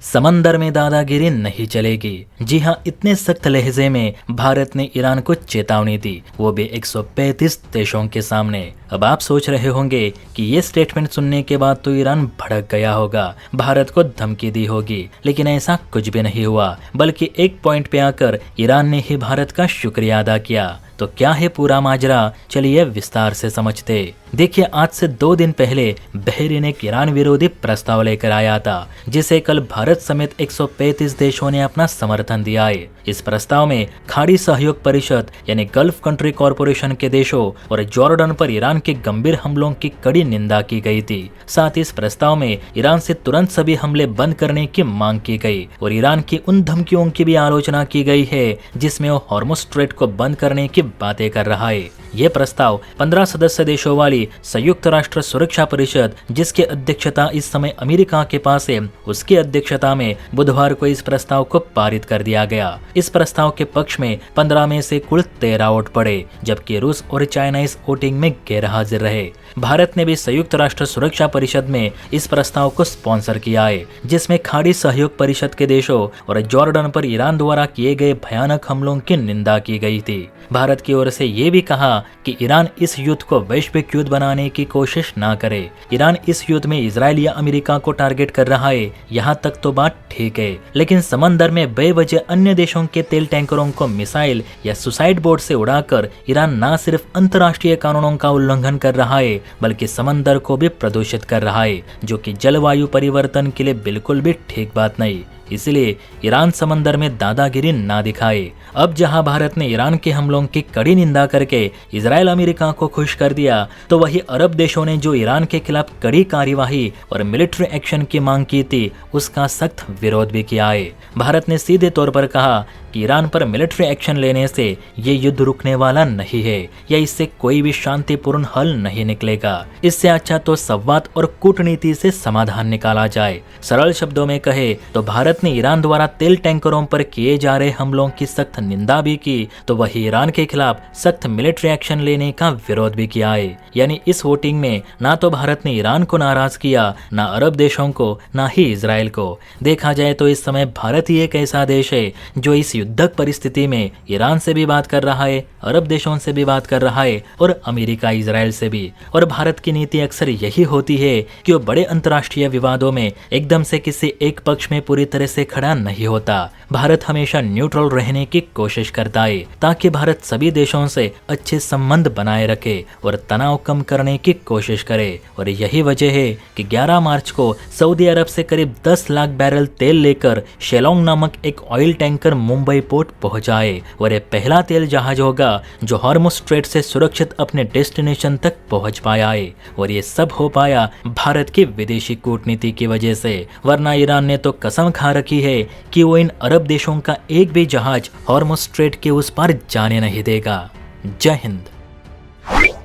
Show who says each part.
Speaker 1: समंदर में दादागिरी नहीं चलेगी। जी हाँ, इतने सख्त लहजे में भारत ने ईरान को चेतावनी दी, वो भी 135 देशों के सामने। अब आप सोच रहे होंगे कि ये स्टेटमेंट सुनने के बाद तो ईरान भड़क गया होगा, भारत को धमकी दी होगी, लेकिन ऐसा कुछ भी नहीं हुआ। बल्कि एक पॉइंट पे आकर ईरान ने ही भारत का शुक्रिया अदा किया। तो क्या है पूरा माजरा, चलिए विस्तार से समझते। देखिए, आज से 2 दिन पहले बहरीन एक ईरान विरोधी प्रस्ताव लेकर आया था, जिसे कल भारत समेत 135 देशों ने अपना समर्थन दिया है। इस प्रस्ताव में खाड़ी सहयोग परिषद यानी गल्फ कंट्री कॉरपोरेशन के देशों और जॉर्डन पर ईरान के गंभीर हमलों की कड़ी निंदा की गई थी। साथ ही इस प्रस्ताव में ईरान से तुरंत सभी हमले बंद करने की मांग की गई और ईरान की उन धमकियों की भी आलोचना की गई है जिसमें वो हॉर्मुज़ स्ट्रेट को बंद करने की बातें कर रहा है। ये प्रस्ताव 15 सदस्य देशों वाली संयुक्त राष्ट्र सुरक्षा परिषद, जिसकी अध्यक्षता इस समय अमेरिका के पास है, उसकी अध्यक्षता में बुधवार को इस प्रस्ताव को पारित कर दिया गया। इस प्रस्ताव के पक्ष में 15 में से कुल 13 वोट पड़े, जबकि रूस और चाइना इस वोटिंग में गैर हाजिर रहे। भारत ने भी संयुक्त राष्ट्र सुरक्षा परिषद में इस प्रस्ताव को स्पॉन्सर किया है, जिसमें खाड़ी सहयोग परिषद के देशों और जॉर्डन पर ईरान द्वारा किए गए भयानक हमलों की निंदा की गई थी। भारत की ओर से ये भी कहा कि ईरान इस युद्ध को वैश्विक युद्ध बनाने की कोशिश ना करे। ईरान इस युद्ध में इजराइल या अमेरिका को टारगेट कर रहा है, यहाँ तक तो बात ठीक है, लेकिन समंदर में बेवजह अन्य देशों के तेल टैंकरों को मिसाइल या सुसाइड बोट से उड़ाकर ईरान न सिर्फ अंतर्राष्ट्रीय कानूनों का उल्लंघन कर रहा है, बल्कि समंदर को भी प्रदूषित कर रहा है, जो कि जलवायु परिवर्तन के लिए बिल्कुल भी ठीक बात नहीं। इसलिए ईरान समंदर में दादागिरी ना दिखाए। अब जहां भारत ने ईरान के हमलों की कड़ी निंदा करके इजराइल अमेरिका को खुश कर दिया, तो वही अरब देशों ने जो ईरान के खिलाफ कड़ी कार्यवाही और मिलिट्री एक्शन की मांग की थी, उसका सख्त विरोध भी किया है। भारत ने सीधे तौर पर कहा कि ईरान पर मिलिट्री एक्शन लेने से ये युद्ध रुकने वाला नहीं है या इससे कोई भी शांतिपूर्ण हल नहीं निकलेगा। इससे अच्छा तो संवाद और कूटनीति से समाधान निकाला जाए। सरल शब्दों में कहे तो भारत ने ईरान द्वारा तेल टैंकरों पर किए जा रहे हमलों की सख्त निंदा भी की, तो वही ईरान के खिलाफ सख्त मिलिट्री एक्शन लेने का विरोध भी किया है। यानी इस वोटिंग में ना तो भारत ने ईरान को नाराज किया, ना अरब देशों को, ना ही इजराइल को। देखा जाए तो इस समय भारत ही एक ऐसा देश है जो इस युद्धक परिस्थिति में ईरान से भी बात कर रहा है, अरब देशों से भी बात कर रहा है और अमेरिका इजराइल से भी। और भारत की नीति अक्सर यही होती है कि वो बड़े अंतर्राष्ट्रीय विवादों में एकदम से किसी एक पक्ष में पूरी तरह से खड़ा नहीं होता। भारत हमेशा न्यूट्रल रहने की कोशिश करता है, ताकि भारत सभी देशों से अच्छे संबंध बनाए रखे और तनाव कम करने की कोशिश करे। और यही वजह है कि 11 मार्च को सऊदी अरब से करीब 10 लाख बैरल तेल लेकर शेलोंग नामक एक ऑयल टैंकर मुंबई पोर्ट पहुंचा है और ये पहला तेल जहाज होगा जो हॉर्मुज़ स्ट्रेट से सुरक्षित अपने डेस्टिनेशन तक पहुंच पाया है। और ये सब हो पाया भारत की विदेशी कूटनीति की वजह से, वरना ईरान ने तो कसम खा रखी है कि वो इन अरब देशों का एक भी जहाज हॉर्मुज़ स्ट्रेट के उस पार जाने नहीं देगा। जय हिंद।